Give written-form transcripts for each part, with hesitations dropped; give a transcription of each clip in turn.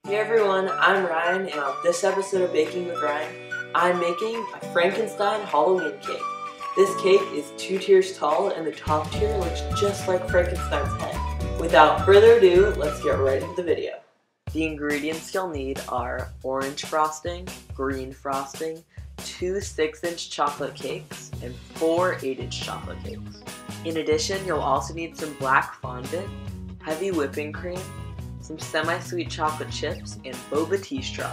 Hey everyone, I'm Ryan, and on this episode of Baking with Ryan, I'm making a Frankenstein Halloween cake. This cake is 2 tiers tall, and the top tier looks just like Frankenstein's head. Without further ado, let's get right into the video. The ingredients you'll need are orange frosting, green frosting, 2 6-inch chocolate cakes, and 4 8-inch chocolate cakes. In addition, you'll also need some black fondant, heavy whipping cream, some semi-sweet chocolate chips, and boba tea straws.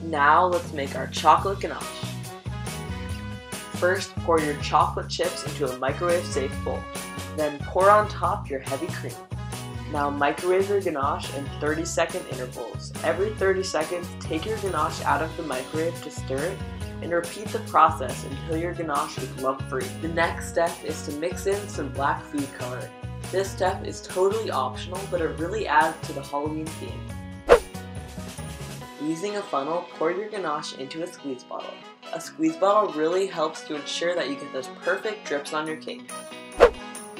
Now let's make our chocolate ganache. First, pour your chocolate chips into a microwave-safe bowl. Then pour on top your heavy cream. Now microwave your ganache in 30-second intervals. Every 30 seconds, take your ganache out of the microwave to stir it, and repeat the process until your ganache is lump-free. The next step is to mix in some black food coloring. This step is totally optional, but it really adds to the Halloween theme. Using a funnel, pour your ganache into a squeeze bottle. A squeeze bottle really helps to ensure that you get those perfect drips on your cake.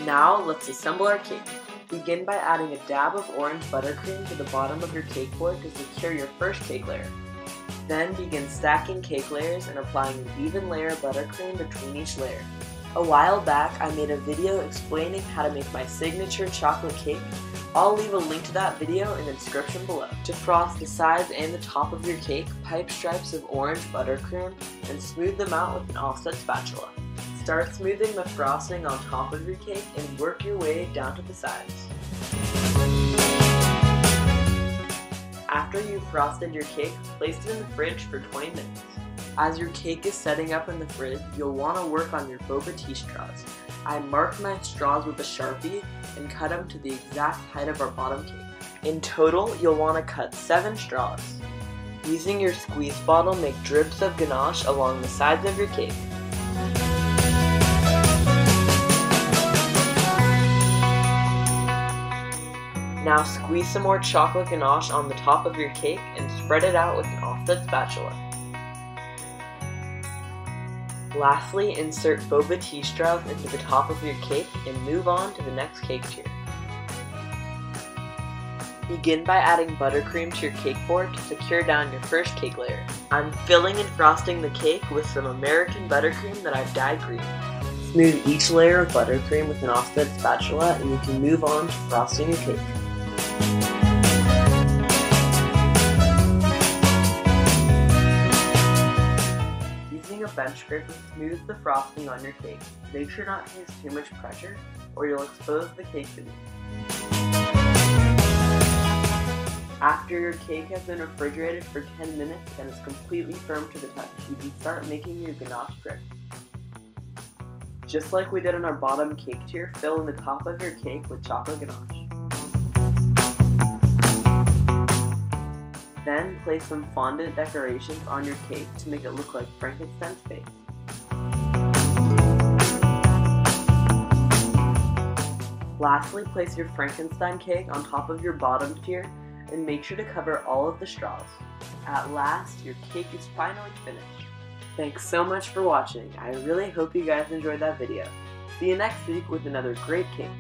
Now let's assemble our cake. Begin by adding a dab of orange buttercream to the bottom of your cake board to secure your first cake layer. Then begin stacking cake layers and applying an even layer of buttercream between each layer. A while back, I made a video explaining how to make my signature chocolate cake. I'll leave a link to that video in the description below. To frost the sides and the top of your cake, pipe stripes of orange buttercream and smooth them out with an offset spatula. Start smoothing the frosting on top of your cake and work your way down to the sides. After you've frosted your cake, place it in the fridge for 20 minutes. As your cake is setting up in the fridge, you'll want to work on your boba tea straws. I marked my straws with a Sharpie and cut them to the exact height of our bottom cake. In total, you'll want to cut 7 straws. Using your squeeze bottle, make drips of ganache along the sides of your cake. Now squeeze some more chocolate ganache on the top of your cake and spread it out with an offset spatula. Lastly, insert boba tea straws into the top of your cake and move on to the next cake tier. Begin by adding buttercream to your cake board to secure down your first cake layer. I'm filling and frosting the cake with some American buttercream that I've dyed green. Smooth each layer of buttercream with an offset spatula and you can move on to frosting your cake. Bench scraper smooths the frosting on your cake. Make sure not to use too much pressure or you'll expose the cake beneath. After your cake has been refrigerated for 10 minutes and is completely firm to the touch, you can start making your ganache drip. Just like we did on our bottom cake tier, fill in the top of your cake with chocolate ganache. Then place some fondant decorations on your cake to make it look like Frankenstein's face. Lastly, place your Frankenstein cake on top of your bottom tier and make sure to cover all of the straws. At last, your cake is finally finished. Thanks so much for watching. I really hope you guys enjoyed that video. See you next week with another great cake.